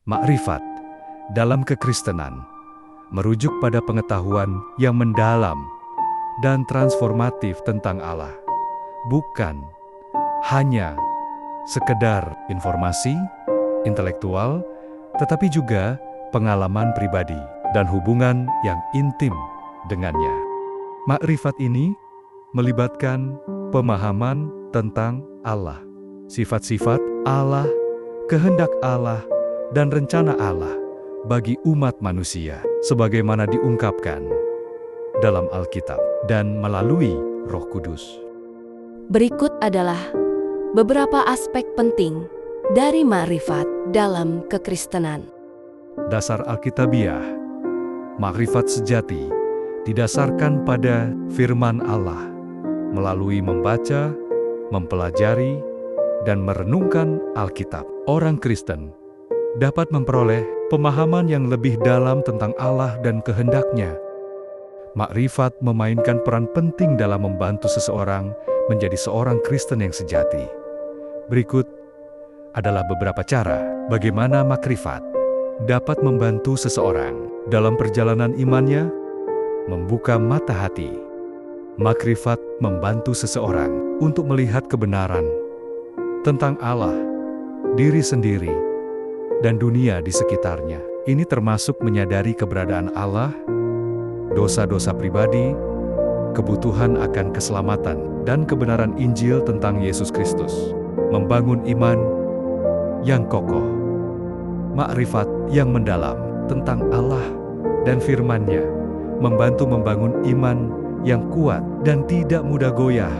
Makrifat dalam kekristenan merujuk pada pengetahuan yang mendalam dan transformatif tentang Allah, bukan hanya sekedar informasi intelektual, tetapi juga pengalaman pribadi dan hubungan yang intim dengannya. Makrifat ini melibatkan pemahaman tentang Allah, sifat-sifat Allah, kehendak Allah, dan rencana Allah bagi umat manusia, sebagaimana diungkapkan dalam Alkitab dan melalui Roh Kudus. Berikut adalah beberapa aspek penting dari makrifat dalam kekristenan. Dasar Alkitabiah, makrifat sejati didasarkan pada firman Allah melalui membaca, mempelajari, dan merenungkan Alkitab. Orang Kristen dapat memperoleh pemahaman yang lebih dalam tentang Allah dan kehendak-Nya. Makrifat memainkan peran penting dalam membantu seseorang menjadi seorang Kristen yang sejati. Berikut adalah beberapa cara bagaimana makrifat dapat membantu seseorang dalam perjalanan imannya, membuka mata hati. Makrifat membantu seseorang untuk melihat kebenaran tentang Allah, diri sendiri, dan dunia di sekitarnya. Ini termasuk menyadari keberadaan Allah, dosa-dosa pribadi, kebutuhan akan keselamatan, dan kebenaran Injil tentang Yesus Kristus. Membangun iman yang kokoh. Makrifat yang mendalam tentang Allah dan firman-Nya membantu membangun iman yang kuat dan tidak mudah goyah.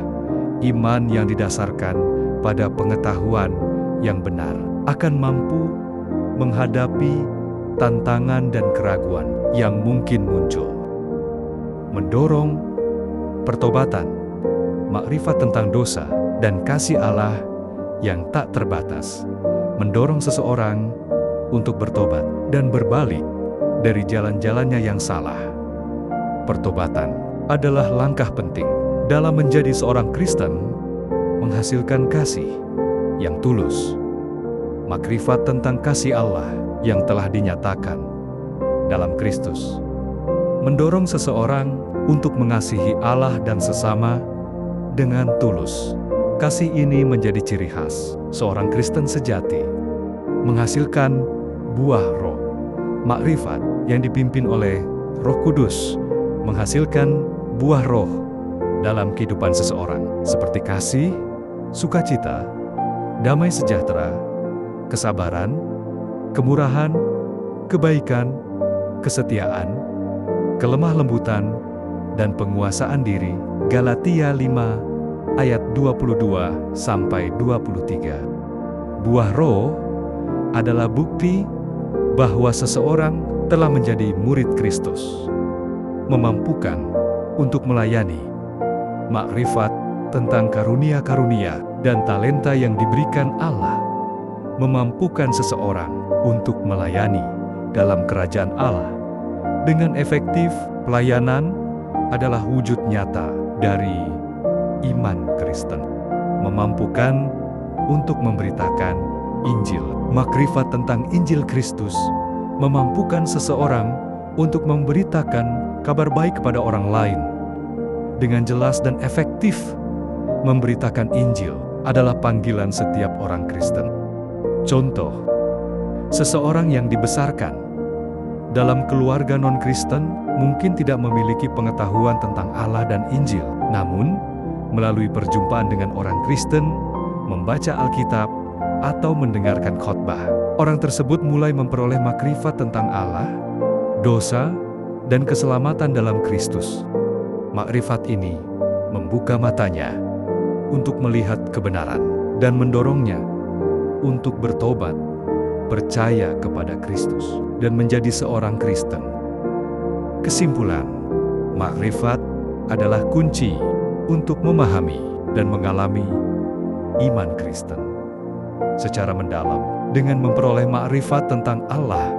Iman yang didasarkan pada pengetahuan yang benar akan mampu menghadapi tantangan dan keraguan yang mungkin muncul. Mendorong pertobatan, makrifat tentang dosa dan kasih Allah yang tak terbatas, mendorong seseorang untuk bertobat dan berbalik dari jalan-jalannya yang salah. Pertobatan adalah langkah penting dalam menjadi seorang Kristen, menghasilkan kasih yang tulus. Makrifat tentang kasih Allah yang telah dinyatakan dalam Kristus mendorong seseorang untuk mengasihi Allah dan sesama dengan tulus. Kasih ini menjadi ciri khas seorang Kristen sejati, menghasilkan buah roh. Makrifat yang dipimpin oleh Roh Kudus menghasilkan buah roh dalam kehidupan seseorang, seperti kasih, sukacita, damai sejahtera, kesabaran, kemurahan, kebaikan, kesetiaan, kelemah lembutan, dan penguasaan diri. Galatia 5 ayat 22-23. Buah roh adalah bukti bahwa seseorang telah menjadi murid Kristus, memampukan untuk melayani. Makrifat tentang karunia-karunia dan talenta yang diberikan Allah memampukan seseorang untuk melayani dalam kerajaan Allah dengan efektif. Pelayanan adalah wujud nyata dari iman Kristen, memampukan untuk memberitakan Injil. Makrifat tentang Injil Kristus memampukan seseorang untuk memberitakan kabar baik kepada orang lain dengan jelas dan efektif. Memberitakan Injil adalah panggilan setiap orang Kristen. Contoh, seseorang yang dibesarkan dalam keluarga non-Kristen mungkin tidak memiliki pengetahuan tentang Allah dan Injil. Namun, melalui perjumpaan dengan orang Kristen, membaca Alkitab, atau mendengarkan khotbah, orang tersebut mulai memperoleh makrifat tentang Allah, dosa, dan keselamatan dalam Kristus. Makrifat ini membuka matanya untuk melihat kebenaran dan mendorongnya untuk bertobat, percaya kepada Kristus, dan menjadi seorang Kristen. Kesimpulan, makrifat adalah kunci untuk memahami dan mengalami iman Kristen secara mendalam. Dengan memperoleh makrifat tentang Allah,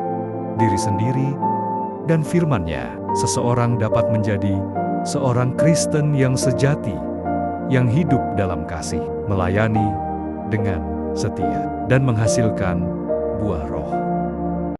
diri sendiri, dan firman-Nya, seseorang dapat menjadi seorang Kristen yang sejati, yang hidup dalam kasih, melayani dengan setia, dan menghasilkan buah roh.